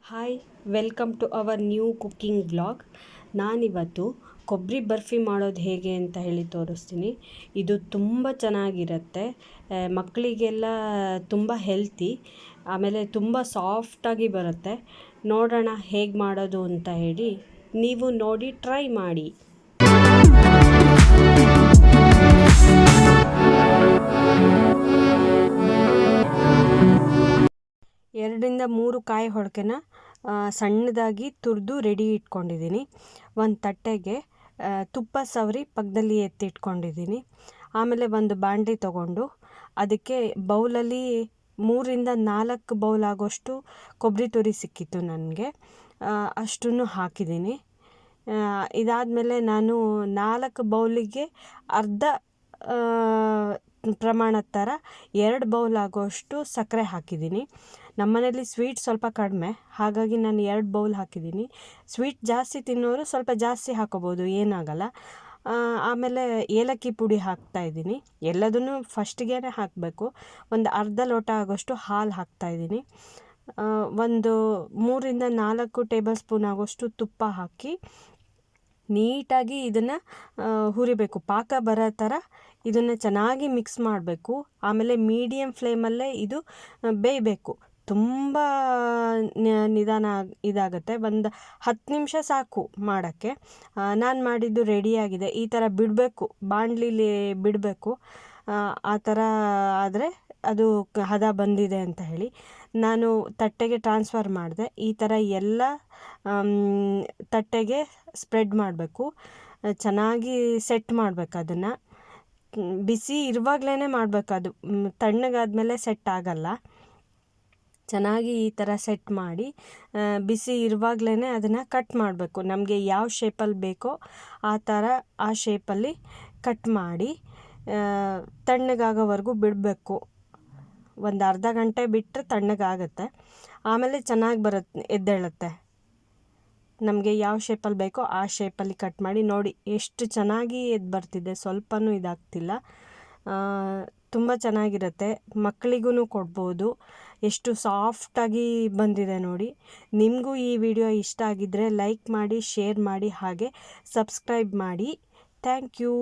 Hi, welcome to our new cooking vlog. ನಾನಿವತ್ತು ಕೊಬ್ಬರಿ ಬರ್ಫಿ ಮಾಡೋದು ಹೇಗೆ ಅಂತ ಹೇಳಿ ತೋರಿಸ್ತೀನಿ. ಇದು ತುಂಬ ಚೆನ್ನಾಗಿರುತ್ತೆ, ಮಕ್ಕಳಿಗೆಲ್ಲ ತುಂಬ ಹೆಲ್ತಿ, ಆಮೇಲೆ ತುಂಬ ಸಾಫ್ಟಾಗಿ ಬರುತ್ತೆ. ನೋಡೋಣ ಹೇಗೆ ಮಾಡೋದು ಅಂತ ಹೇಳಿ ನೀವು ನೋಡಿ ಟ್ರೈ ಮಾಡಿ. 2-3 ಕಾಯಿ ಹೊಳಕೆನ ಸಣ್ಣದಾಗಿ ತುರಿದು ರೆಡಿ ಇಟ್ಕೊಂಡಿದ್ದೀನಿ. ಒಂದು ತಟ್ಟೆಗೆ ತುಪ್ಪ ಸವರಿ ಪಕ್ಕದಲ್ಲಿ ಎತ್ತಿಟ್ಕೊಂಡಿದ್ದೀನಿ. ಆಮೇಲೆ ಒಂದು ಬಾಣಲಿ ತೊಗೊಂಡು ಅದಕ್ಕೆ ಬೌಲಲ್ಲಿ 3-4 ಬೌಲ್ ಆಗೋಷ್ಟು ಕೊಬ್ಬರಿ ತುರಿ ಸಿಕ್ಕಿತ್ತು ನನಗೆ, ಅಷ್ಟನ್ನು ಹಾಕಿದ್ದೀನಿ. ಇದಾದಮೇಲೆ ನಾನು 4 ಬೌಲಿಗೆ ಅರ್ಧ ಪ್ರಮಾಣದ ಥರ 2 ಬೌಲ್ ಆಗೋಷ್ಟು ಸಕ್ಕರೆ ಹಾಕಿದ್ದೀನಿ. ನಮ್ಮನೇಲಿ ಸ್ವೀಟ್ ಸ್ವಲ್ಪ ಕಡಿಮೆ, ಹಾಗಾಗಿ ನಾನು 2 ಬೌಲ್ ಹಾಕಿದ್ದೀನಿ. ಸ್ವೀಟ್ ಜಾಸ್ತಿ ತಿನ್ನೋರು ಸ್ವಲ್ಪ ಜಾಸ್ತಿ ಹಾಕೋಬೋದು, ಏನಾಗಲ್ಲ. ಆಮೇಲೆ ಏಲಕ್ಕಿ ಪುಡಿ ಹಾಕ್ತಾಯಿದ್ದೀನಿ. ಎಲ್ಲದನ್ನು ಫಸ್ಟಿಗೆ ಹಾಕಬೇಕು. ಒಂದು ಅರ್ಧ ಲೋಟ ಆಗೋಷ್ಟು ಹಾಲು ಹಾಕ್ತಾಯಿದ್ದೀನಿ. ಒಂದು 3-4 ಟೇಬಲ್ ಸ್ಪೂನ್ ಆಗೋಷ್ಟು ತುಪ್ಪ ಹಾಕಿ ನೀಟಾಗಿ ಇದನ್ನು ಹುರಿಬೇಕು. ಪಾಕ ಬರೋ ಥರ ಇದನ್ನು ಚೆನ್ನಾಗಿ ಮಿಕ್ಸ್ ಮಾಡಬೇಕು. ಆಮೇಲೆ ಮೀಡಿಯಮ್ ಫ್ಲೇಮಲ್ಲೇ ಇದು ಬೇಯಬೇಕು. ತುಂಬ ನಿಧಾನ ಇದಾಗುತ್ತೆ. ಒಂದು 10 ನಿಮಿಷ ಸಾಕು ಮಾಡೋಕ್ಕೆ. ನಾನು ಮಾಡಿದ್ದು ರೆಡಿಯಾಗಿದೆ. ಈ ಥರ ಬಿಡಬೇಕು, ಬಾಣಲಿಲಿ ಬಿಡಬೇಕು. ಆ ಥರ ಆದರೆ ಅದು ಹದ ಬಂದಿದೆ ಅಂತ ಹೇಳಿ ನಾನು ತಟ್ಟೆಗೆ ಟ್ರಾನ್ಸ್ಫರ್ ಮಾಡಿದೆ. ಈ ಥರ ಎಲ್ಲ ತಟ್ಟೆಗೆ ಸ್ಪ್ರೆಡ್ ಮಾಡಬೇಕು. ಚೆನ್ನಾಗಿ ಸೆಟ್ ಮಾಡಬೇಕು. ಅದನ್ನು ಬಿಸಿ ಇರುವಾಗಲೇ ಮಾಡಬೇಕು. ಅದು ತಣ್ಣಗಾದ್ಮೇಲೆ ಸೆಟ್ ಆಗಲ್ಲ. ಚೆನ್ನಾಗಿ ಈ ಥರ ಸೆಟ್ ಮಾಡಿ ಬಿಸಿ ಇರುವಾಗಲೇ ಅದನ್ನು ಕಟ್ ಮಾಡಬೇಕು. ನಮಗೆ ಯಾವ ಶೇಪಲ್ಲಿ ಬೇಕೋ ಆ ಥರ ಆ ಶೇಪಲ್ಲಿ ಕಟ್ ಮಾಡಿ ತಣ್ಣಗಾಗೋವರೆಗೂ ಬಿಡಬೇಕು. ಒಂದು ಅರ್ಧ ಗಂಟೆ ಬಿಟ್ಟರೆ ತಣ್ಣಗಾಗುತ್ತೆ. ಆಮೇಲೆ ಚೆನ್ನಾಗಿ ಎದ್ದೇಳುತ್ತೆ. ನಮಗೆ ಯಾವ ಶೇಪಲ್ಲಿ ಬೇಕೋ ಆ ಶೇಪಲ್ಲಿ ಕಟ್ ಮಾಡಿ ನೋಡಿ ಎಷ್ಟು ಚೆನ್ನಾಗಿ ಎದ್ದು ಬರ್ತಿದೆ, ಸ್ವಲ್ಪನೂ ಇದಾಗ್ತಿಲ್ಲ. ತುಂಬ ಚೆನ್ನಾಗಿರುತ್ತೆ, ಮಕ್ಕಳಿಗೂ ಕೊಡ್ಬೋದು. ಎಷ್ಟು ಸಾಫ್ಟಾಗಿ ಬಂದಿದೆ ನೋಡಿ. ನಿಮಗೂ ಈ ವಿಡಿಯೋ ಇಷ್ಟ ಆಗಿದ್ದರೆ ಲೈಕ್ ಮಾಡಿ, ಶೇರ್ ಮಾಡಿ, ಹಾಗೆ ಸಬ್ಸ್ಕ್ರೈಬ್ ಮಾಡಿ. Thank you.